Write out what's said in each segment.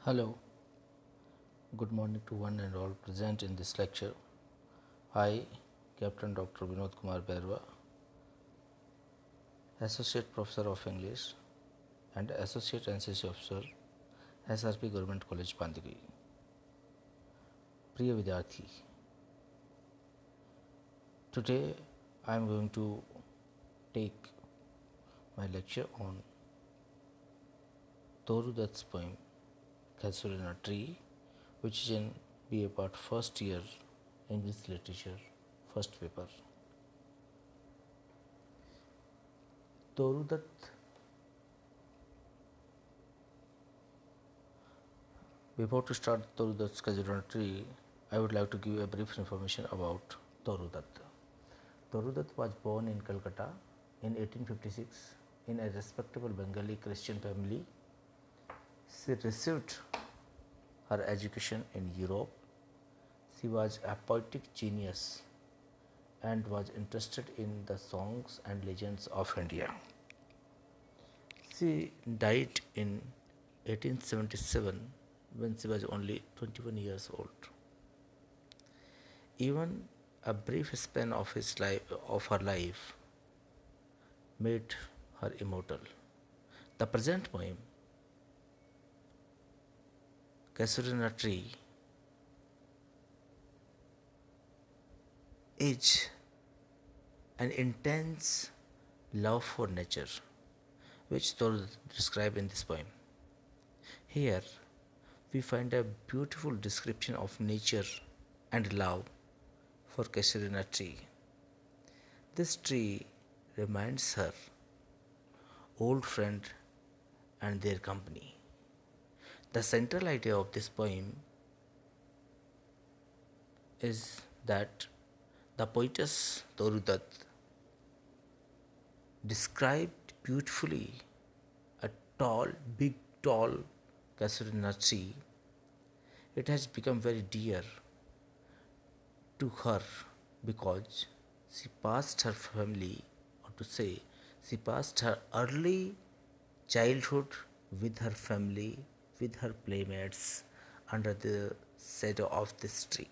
Hello, good morning to one and all present in this lecture. I, Captain Dr. Vinod Kumar Berwa, Associate Professor of English and Associate NCC Officer, SRP Government College, Pandigi. प्रिय विद्यार्थी, today I am going to take my lecture on Toru Dutt's poem Casuarina Tree, which is in BA Part first year English Literature first paper. Toru Dutt. Before to start Toru Dutt's Casuarina Tree, I would like to give a brief information about Toru Dutt. Toru Dutt was born in Calcutta in 1856 in a respectable Bengali Christian family. She received her education in Europe. She was a poetic genius and was interested in the songs and legends of India. She died in 1877 when she was only 21 years old. Even a brief span of her life made her immortal. The present poem, Casuarina Tree, is an intense love for nature, which Toru described in this poem. Here, we find a beautiful description of nature and love for Casuarina Tree. This tree reminds her old friend and their company. The central idea of this poem is that the poetess Toru Dutt described beautifully a tall Casuarina tree. It has become very dear to her because she passed her family, or to say, she passed her early childhood with her family, with her playmates under the shadow of this tree.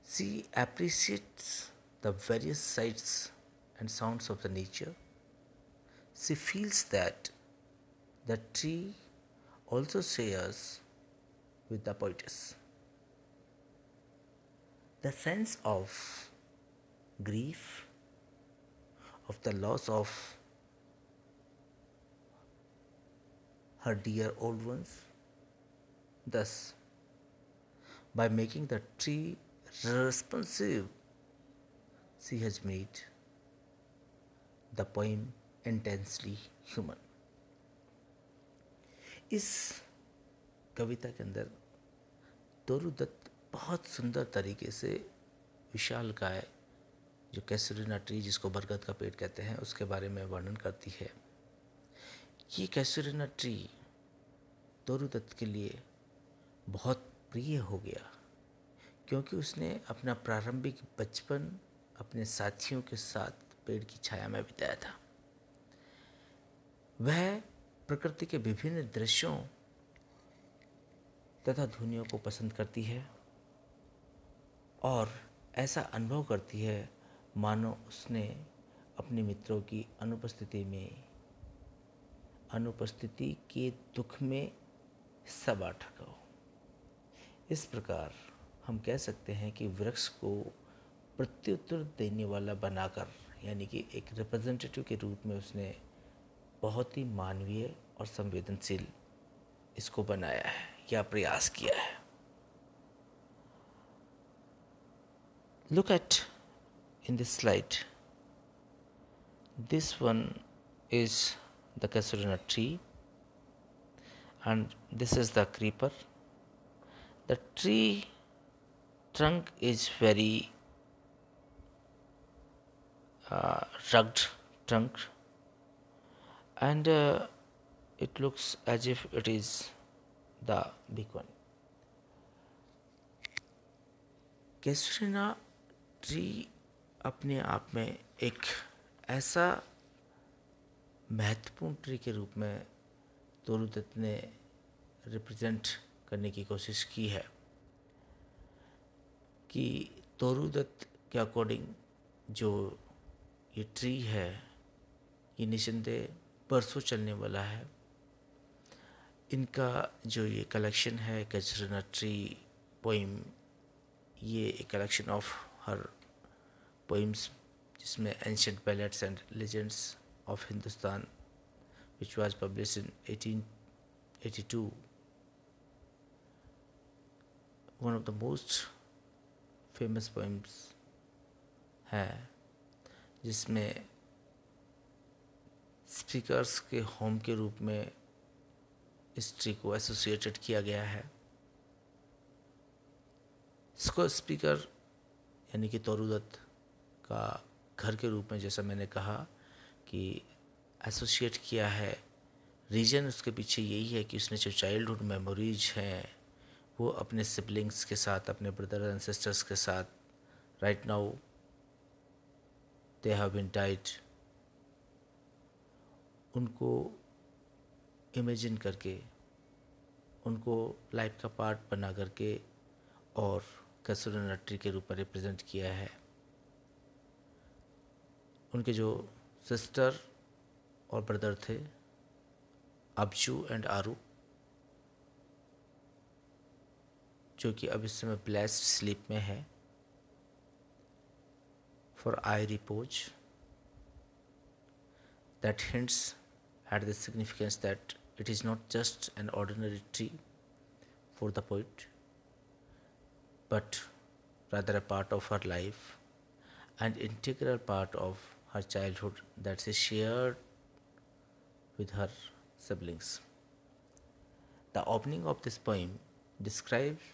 She appreciates the various sights and sounds of the nature. She feels that the tree also shares with the poetess. The sense of grief, of the loss of her dear old ones. Thus, by making the tree responsive, she has made the poem intensely human. इस कविता के अंदर तोरू दत्त बहुत सुंदर तरीके से विशालकाय जो कैसुरिना tree, जिसको बरगद का पेड़ कहते हैं, उसके बारे में वर्णन करती है। ये कैसुरिना ट्री तोरू दत्त के लिए बहुत प्रिय हो गया क्योंकि उसने अपना प्रारंभिक बचपन अपने साथियों के साथ पेड़ की छाया में बिताया था। वह प्रकृति के विभिन्न दृश्यों तथा ध्वनियों को पसंद करती है और ऐसा अनुभव करती है मानो उसने अपने मित्रों की अनुपस्थिति के दुख में हिस्सा बांटा हो। इस प्रकार हम कह सकते हैं कि वृक्ष को प्रत्युत्तर देने वाला बनाकर, यानी कि एक रिप्रेजेंटेटिव के रूप में उसने बहुत ही मानवीय और संवेदनशील इसको बनाया है या प्रयास किया है। Look at in this slide. This one is the Casuarina tree and this is the creeper. The tree trunk is very rugged trunk and it looks as if it is the big one. Casuarina tree अपने आप में एक ऐसा महत्वपूर्ण tree के रूप में तोरू दत्त ने रिप्रेजेंट करने की कोशिश की है कि तोरू दत्त के अकॉर्डिंग जो ये ट्री है ये निसंदेह बरसों चलने वाला है। इनका जो ये कलेक्शन है कैसरीना ट्री पोइम, ये एक कलेक्शन ऑफ हर पोइम्स जिसमें ancient ballets and legends of Hindustan which was published in 1882, one of the most famous poems है, जिसमें स्पीकर्स के होम के रूप में इस ट्री को एसोसिएटेड किया गया है। इसको स्पीकर यानी कि तोरू दत्त का घर के रूप में, जैसा मैंने कहा कि एसोसिएट किया है। रीज़न उसके पीछे यही है कि उसने जो चाइल्डहुड मेमोरीज हैं वो अपने सिबलिंग्स के साथ, अपने ब्रदर एंड सिस्टर्स के साथ, right now they have been died, उनको इमेजिन करके, उनको लाइफ का पार्ट बना करके और कैसरीना ट्री के रूप में रिप्रेजेंट किया है। उनके जो सिस्टर और ब्रदर थे अबजू एंड आरू, जो कि अब इस समय ब्लेस्ड स्लीप में है, for I repose, that hints at the significance that it is not just an ordinary tree for the poet, but rather a part of her life, an integral part of her childhood that she shared with her siblings. The opening of this poem describes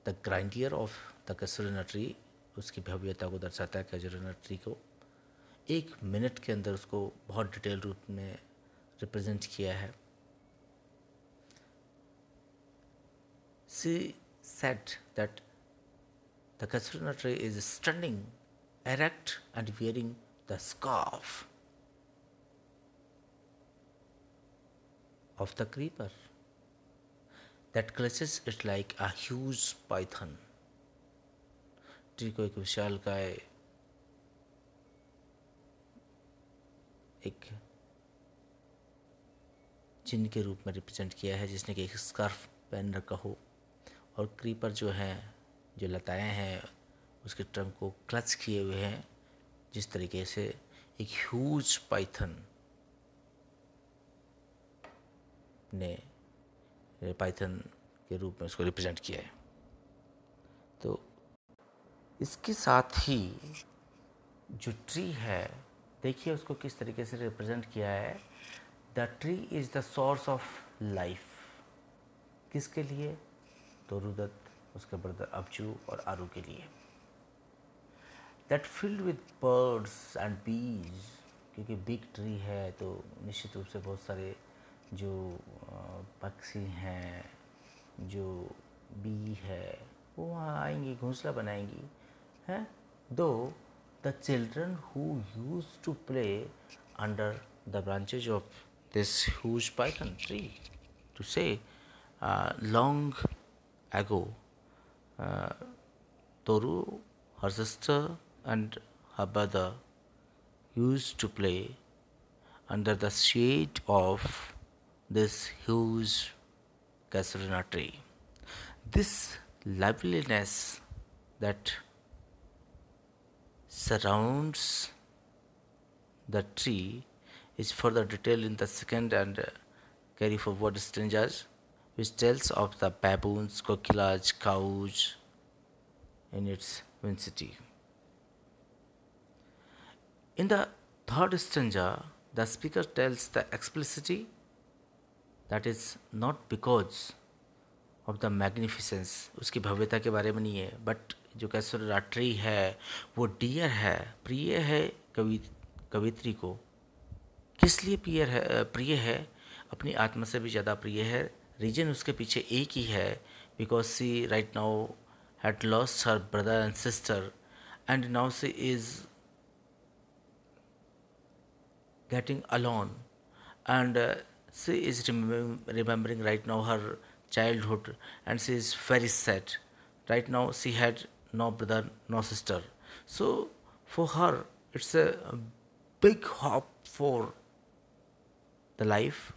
the grandeur of the कैसरीना tree, उसकी भव्यता को दर्शाता है कैसरीना tree को। 1 minute के अंदर उसको बहुत डिटेल रूप में रिप्रेजेंट किया है। She said that the कैसरीना tree is standing erect and wearing the scarf of the creeper that clutches it like a huge python. Tree को एक विशालकाय, एक चिन्ह के रूप में रिप्रेजेंट किया है, जिसने कि एक स्कार्फ पहन रखा हो, और क्रीपर जो हैं, जो लताएं हैं, उसके ट्रंक को क्लच किए हुए हैं, जिस तरीके से एक ह्यूज पाइथन ने पाइथन के रूप में उसको रिप्रेजेंट किया है। तो इसके साथ ही जो ट्री है, देखिए उसको किस तरीके से रिप्रेजेंट किया है। The tree is the source of life. किसके लिए? तोरू दत्त, उसके ब्रदर अबजू और आरू के लिए। That filled with birds and बीज, क्योंकि बिग ट्री है तो निश्चित रूप से बहुत सारे जो पक्षी हैं, जो बी है, वो वहाँ आएंगी, घोंसला बनाएंगी, हैं। Though the children who use to play under the branches of this huge python tree, to say long ago, Toru, her sister and her brother used to play under the shade of this huge कैसरीना tree. This liveliness that surrounds the tree is further detailed in the second and carry forward stanzas, which tells of the baboons, kokilas, cows in its vicinity. In the third stanza, the speaker tells the explicitly that is not because of the magnificence, उसकी भव्यता के बारे में नहीं है, but जो कैसरीना tree है वो डियर है, प्रिय है कवित्री को। किस लिए प्रिय है? अपनी आत्मा से भी ज़्यादा प्रिय है। रीजन उसके पीछे एक ही है, because she right now had lost her brother and sister and now she is getting alone, and she is remembering right now her childhood, and she is very sad. Right now she had no brother, no sister. So for her it's a big hope for the life.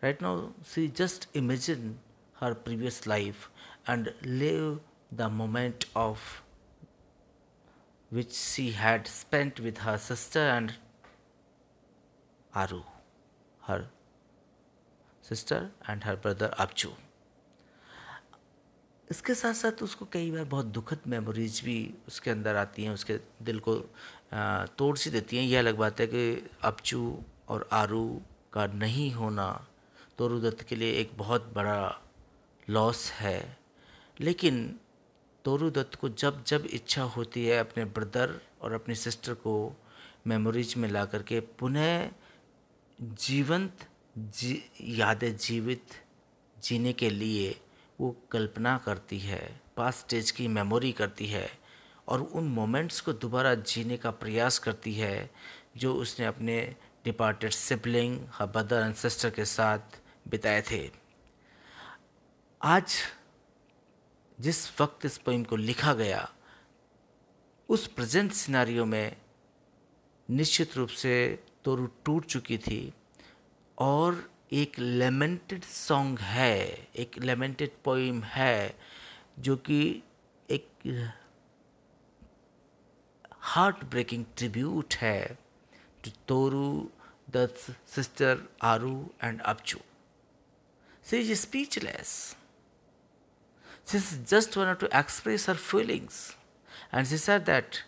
Right now, she just imagine her previous life and live the moment of which she had spent with her sister and Aru, her sister and her brother Abju. इसके साथ साथ उसको कई बार बहुत दुखद memories भी उसके अंदर आती हैं, उसके दिल को तोड़ सी देती हैं. यह अलग बात है कि अपचू और आरू का नहीं होना तोरू दत्त के लिए एक बहुत बड़ा लॉस है. लेकिन तोरू दत्त को जब जब इच्छा होती है अपने ब्रदर और अपनी सिस्टर को मेमोरीज में ला करके पुनः जीवंत यादें जीवित जीने के लिए वो कल्पना करती है, पास्ट स्टेज की मेमोरी करती है और उन मोमेंट्स को दोबारा जीने का प्रयास करती है जो उसने अपने departed sibling, her brother and sister के साथ बिताए थे. आज जिस वक्त इस पोइम को लिखा गया उस प्रेजेंट सिनारियो में निश्चित रूप से तोरू टूट चुकी थी और एक लेमेंटेड सॉन्ग है, एक लेमेंटेड पोइम है जो कि एक हार्ट ब्रेकिंग ट्रिब्यूट है to Toru दत्त's sister Aru and Abju. She is speechless. She just wanted to express her feelings, and she said that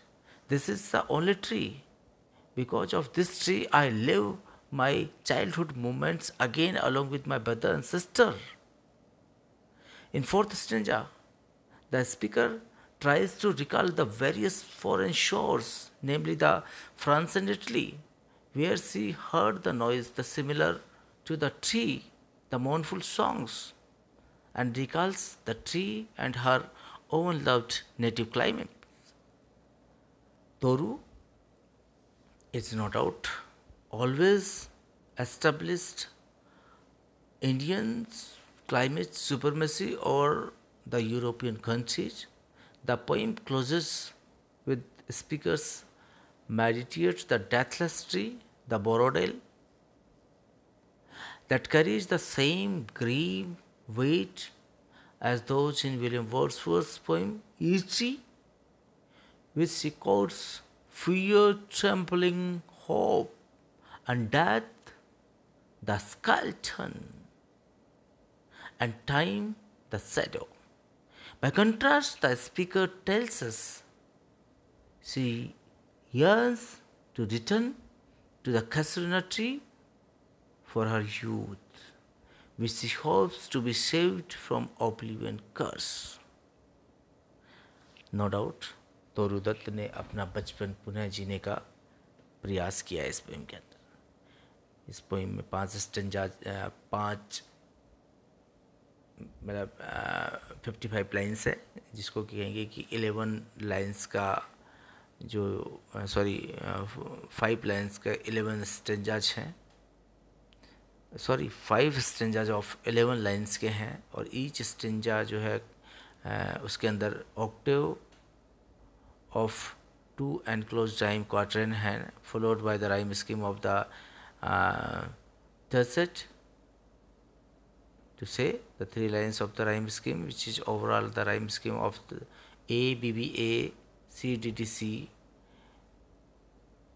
this is the only tree. Because of this tree, I live my childhood moments again along with my brother and sister. In fourth stanza, the speaker tries to recall the various foreign shores, namely the France and Italy, where she heard the noise the similar to the tree, the mournful songs, and recalls the tree and her own loved native climate. Toru is no doubt always established Indian climate supremacy over the European countries. The poem closes with speakers meditates the deathless tree, the Borodale, that carries the same grim weight as those in William Wordsworth's poem Yeats, which she quotes fear, trembling, hope, and death, the skeleton, and time, the shadow. By contrast, the speaker tells us she yearns to return to the Casuarina tree for her youth, which she hopes to be saved from oblivion curse. No doubt, Toru Dutt ने अपना बचपन पुनः जीने का प्रयास किया इस poem के अंदर. इस पोइम में 5 स्टेंजा, 5 मतलब 55 लाइन्स है, जिसको कहेंगे कि 11 लाइन्स का जो 5 लाइन्स का 11 स्टेंजाज हैं, 5 स्टेंजाज ऑफ 11 लाइन्स के हैं. और ईच स्टेंजा जो है उसके अंदर Octave of 2 enclosed rhyme quatrain है, followed by the rhyme scheme of the tercet, to say the 3 lines of the rhyme scheme, which is overall the rhyme scheme of the A, B, B, A, C, D, D, C,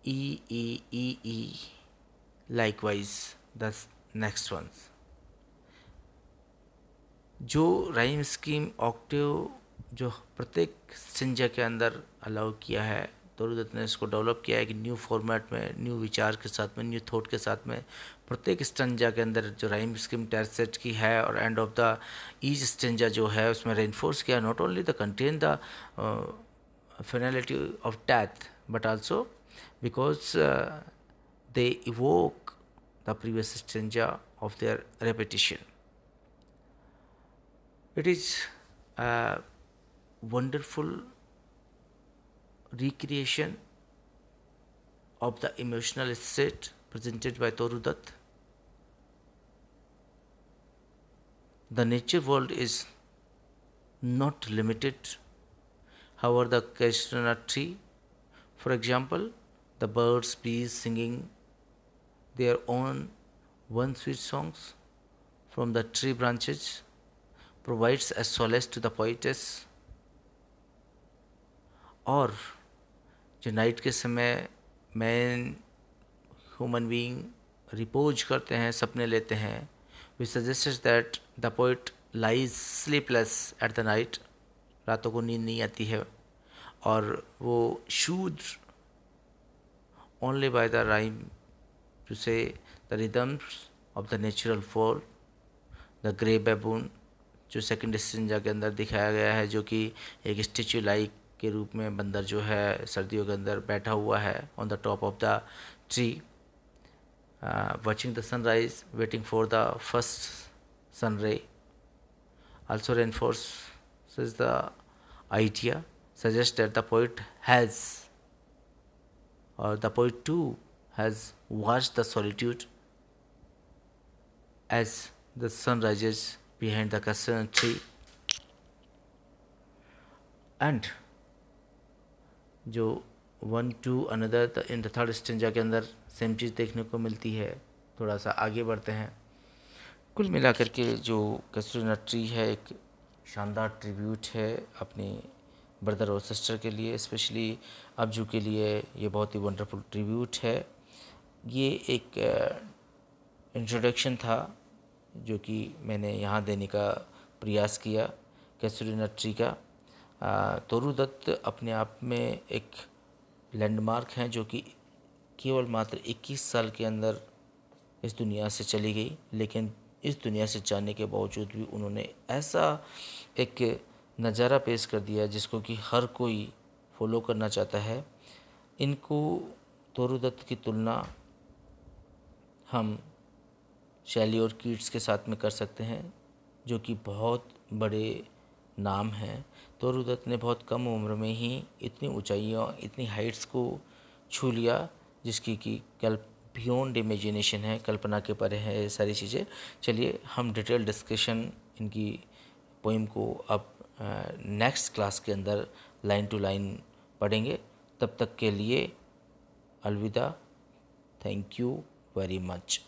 E, E, E, E, likewise the next ones. जो rhyme scheme Octave जो प्रत्येक stanza के अंदर allow किया है, तोरू दत्त ने इसको develop किया है कि न्यू फॉर्मेट में, न्यू विचार के साथ में, न्यू थॉट के साथ में प्रत्येक स्टेंजा के अंदर जो राइम स्कीम टर्सेट की है और end of the each stanza जो है उसमें रेनफोर्स किया not only the content the finality of death but also because they evoke the previous stanza of their repetition. It is a wonderful recreation of the emotional state presented by Toru Dutt. the nature world is not limited. However, the Casuarina tree, for example, the birds, bees singing their own one sweet songs from the tree branches provides a solace to the poetess. और जो night के समय man human being repose करते हैं, सपने लेते हैं, we suggest that the poet lies sleepless at the night, रातों को नींद नहीं आती है, और वो should only by the rhyme to say the rhythms of the natural fall, the grey baboon जो सेकंड स्टेंजा के अंदर दिखाया गया है, जो कि एक स्टेचू लाइक के रूप में बंदर जो है सर्दियों के अंदर बैठा हुआ है on the top of the tree, watching the sunrise, waiting for the first sun ray, also reinforces the idea, suggests that the poet has, or the poet too has watched the solitude as the sun rises behind the Casuarina tree. And जो one two another in the third stanza के अंदर same चीज़ देखने को मिलती है। थोड़ा सा आगे बढ़ते हैं। कुल मिलाकर के जो कैसुरिना ट्री है एक शानदार ट्रिब्यूट है अपने ब्रदर और सिस्टर के लिए, स्पेशली अब्जू के लिए ये बहुत ही वंडरफुल ट्रिब्यूट है। ये एक इंट्रोडक्शन था जो कि मैंने यहाँ देने का प्रयास किया कैसुरिना ट्री का। तोरू दत्त अपने आप में एक लैंडमार्क हैं जो कि केवल मात्र 21 साल के अंदर इस दुनिया से चली गई, लेकिन इस दुनिया से जाने के बावजूद भी उन्होंने ऐसा एक नज़ारा पेश कर दिया जिसको कि हर कोई फॉलो करना चाहता है। इनको तोरू दत्त की तुलना हम शैली और कीट्स के साथ में कर सकते हैं जो कि बहुत बड़े नाम हैं। तोरू दत्त ने बहुत कम उम्र में ही इतनी ऊंचाइयों, इतनी हाइट्स को छू लिया जिसकी कि बियॉन्ड इमेजिनेशन है, कल्पना के परे है ये सारी चीज़ें। चलिए हम डिटेल डिस्कशन इनकी पोइम को अब नेक्स्ट क्लास के अंदर लाइन टू लाइन पढ़ेंगे। तब तक के लिए अलविदा। Thank you very much.